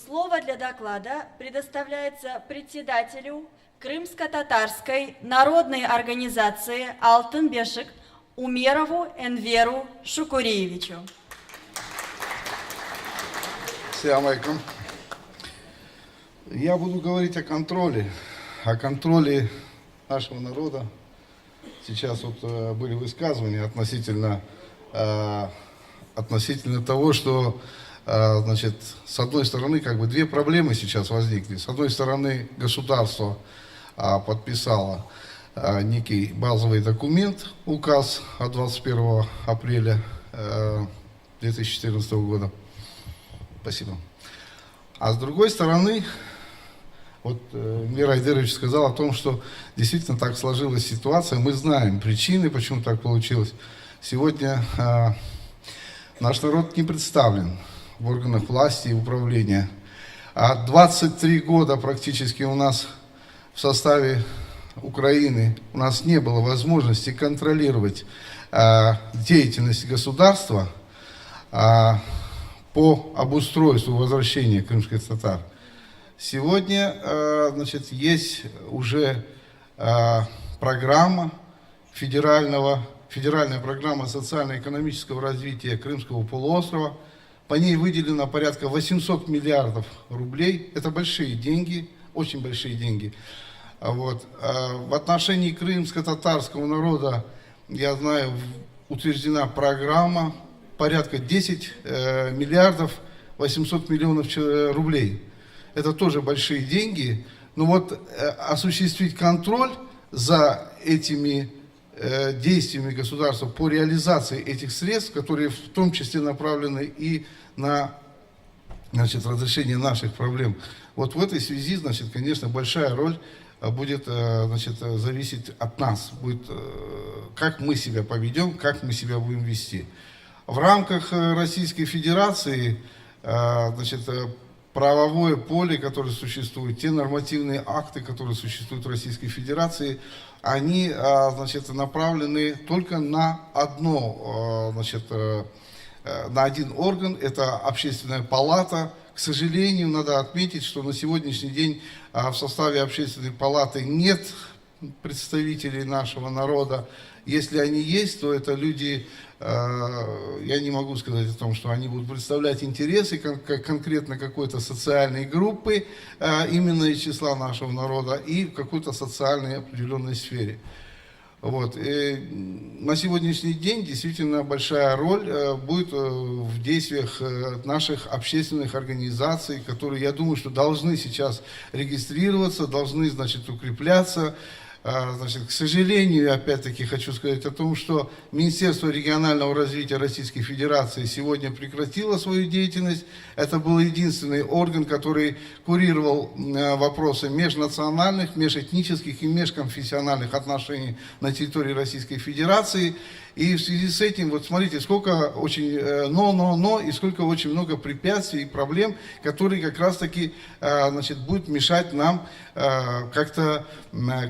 Слово для доклада предоставляется председателю Крымско-татарской народной организации «Алтын бешик» Умерову Энверу Шукуриевичу. Ассаламу алейкум. Я буду говорить о контроле нашего народа. Сейчас вот были высказывания относительно того, что значит, с одной стороны, как бы две проблемы сейчас возникли. С одной стороны, государство подписало некий базовый документ, указ от 21 апреля 2014 года. Спасибо. А с другой стороны, вот Мир Айдерович сказал о том, что действительно так сложилась ситуация. Мы знаем причины, почему так получилось. Сегодня наш народ не представлен в органах власти и управления. А 23 года практически у нас в составе Украины у нас не было возможности контролировать деятельность государства по обустройству возвращения крымских татар. Сегодня, значит, есть уже программа федеральная программа социально-экономического развития Крымского полуострова. По ней выделено порядка 800 миллиардов рублей. Это большие деньги, очень большие деньги. Вот. В отношении крымско-татарского народа, я знаю, утверждена программа порядка 10 миллиардов 800 миллионов рублей. Это тоже большие деньги. Но вот осуществить контроль за этими действиями государства по реализации этих средств, которые в том числе направлены и на, значит, разрешение наших проблем. Вот в этой связи, значит, конечно, большая роль будет, значит, зависеть от нас, будет, как мы себя поведем, как мы себя будем вести. В рамках Российской Федерации, значит, правовое поле, которое существует, те нормативные акты, которые существуют в Российской Федерации, они, значит, направлены только на значит, на один орган, это Общественная палата. К сожалению, надо отметить, что на сегодняшний день в составе Общественной палаты нет представителей нашего народа. Если они есть, то это люди, я не могу сказать о том, что они будут представлять интересы конкретно какой-то социальной группы, именно из числа нашего народа, и в какой-то социальной определенной сфере. Вот. На сегодняшний день действительно большая роль будет в действиях наших общественных организаций, которые, я думаю, что должны сейчас регистрироваться, должны, значит, укрепляться. Значит, к сожалению, опять-таки хочу сказать о том, что Министерство регионального развития Российской Федерации сегодня прекратило свою деятельность. Это был единственный орган, который курировал вопросы межнациональных, межэтнических и межконфессиональных отношений на территории Российской Федерации. И в связи с этим, вот смотрите, сколько очень и сколько очень много препятствий и проблем, которые как раз-таки, значит, будут мешать нам как-то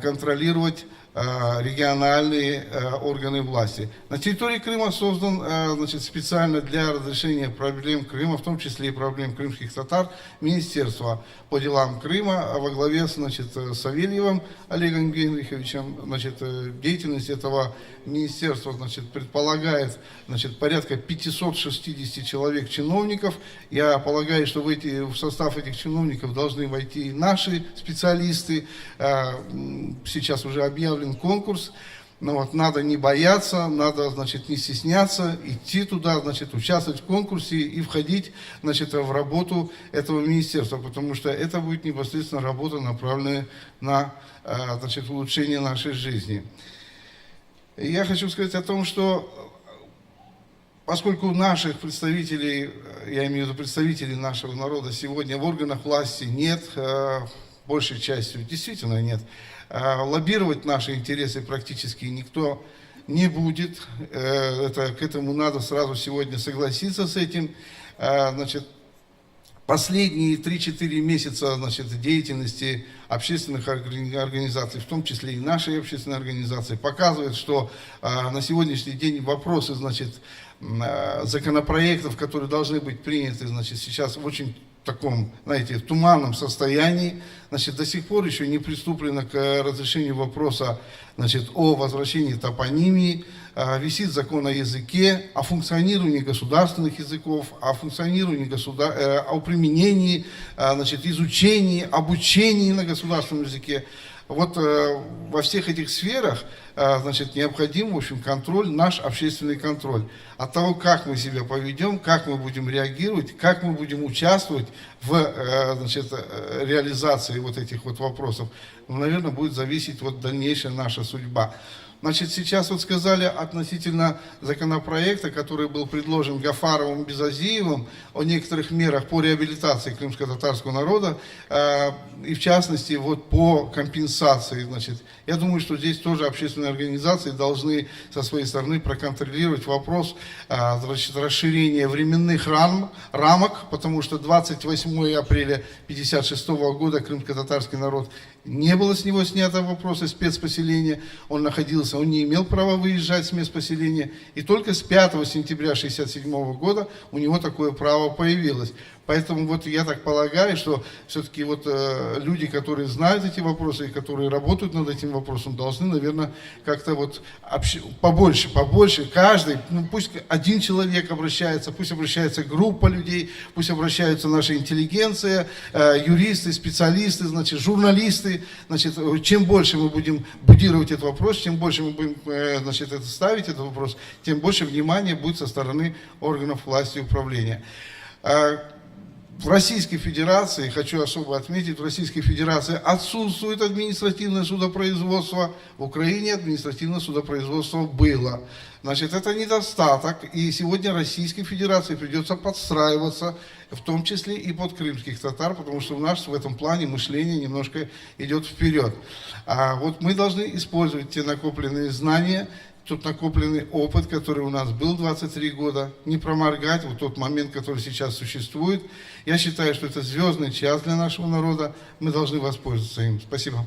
контролировать региональные органы власти. На территории Крыма создан, значит, специально для разрешения проблем Крыма, в том числе и проблем крымских татар, Министерство по делам Крыма во главе, значит, с Савельевым Олегом Генриховичем. Значит, деятельность этого министерства, значит, предполагает, значит, порядка 560 человек чиновников. Я полагаю, что в состав этих чиновников должны войти и наши специалисты. Сейчас уже объявлен конкурс. Но вот надо не бояться, надо, значит, не стесняться, идти туда, значит, участвовать в конкурсе и входить, значит, в работу этого министерства, потому что это будет непосредственно работа, направленная на, значит, улучшение нашей жизни. И я хочу сказать о том, что поскольку наших представителей, я имею в виду представителей нашего народа сегодня в органах власти нет, большей частью действительно нет, лоббировать наши интересы практически никто не будет. К этому надо сразу сегодня согласиться с этим. Значит, последние 3-4 месяца, значит, деятельности общественных организаций, в том числе и нашей общественной организации, показывает, что на сегодняшний день вопросы, значит, законопроектов, которые должны быть приняты, значит, сейчас в очень таком, знаете, туманном состоянии. Значит, до сих пор еще не приступлено к разрешению вопроса, значит, о возвращении топонимии. Висит закон о языке, о функционировании государственных языков, о функционировании о применении, значит, изучении, обучении на государственном языке. Вот во всех этих сферах, значит, необходим, в общем, контроль, наш общественный контроль. От того, как мы себя поведем, как мы будем реагировать, как мы будем участвовать в, значит, реализации вот этих вот вопросов, наверное, будет зависеть вот дальнейшая наша судьба. Значит, сейчас вот сказали относительно законопроекта, который был предложен Гафаровым, Безазиевым, о некоторых мерах по реабилитации крымско-татарского народа, и в частности вот по компенсации. Значит, я думаю, что здесь тоже общественные организации должны со своей стороны проконтролировать вопрос, значит, расширения временных рамок, потому что 28 апреля 1956 года крымско-татарский народ, не было с него снято вопросы спецпоселения, он находился, он не имел права выезжать с мест поселения, и только с 5 сентября 1967 года у него такое право появилось. Поэтому вот я так полагаю, что все-таки вот люди, которые знают эти вопросы и которые работают над этим вопросом, должны, наверное, как-то вот побольше, каждый, ну, пусть один человек обращается, пусть обращается группа людей, пусть обращаются наша интеллигенция, юристы, специалисты, значит, журналисты. Значит, чем больше мы будем будировать этот вопрос, чем больше мы будем, значит, ставить этот вопрос, тем больше внимания будет со стороны органов власти и управления. В Российской Федерации, хочу особо отметить, в Российской Федерации отсутствует административное судопроизводство, в Украине административное судопроизводство было. Значит, это недостаток, и сегодня Российской Федерации придется подстраиваться, в том числе и под крымских татар, потому что у нас в этом плане мышление немножко идет вперед. А вот мы должны использовать те накопленные знания, тот накопленный опыт, который у нас был 23 года, не проморгать вот тот момент, который сейчас существует. Я считаю, что это звездный час для нашего народа, мы должны воспользоваться им. Спасибо.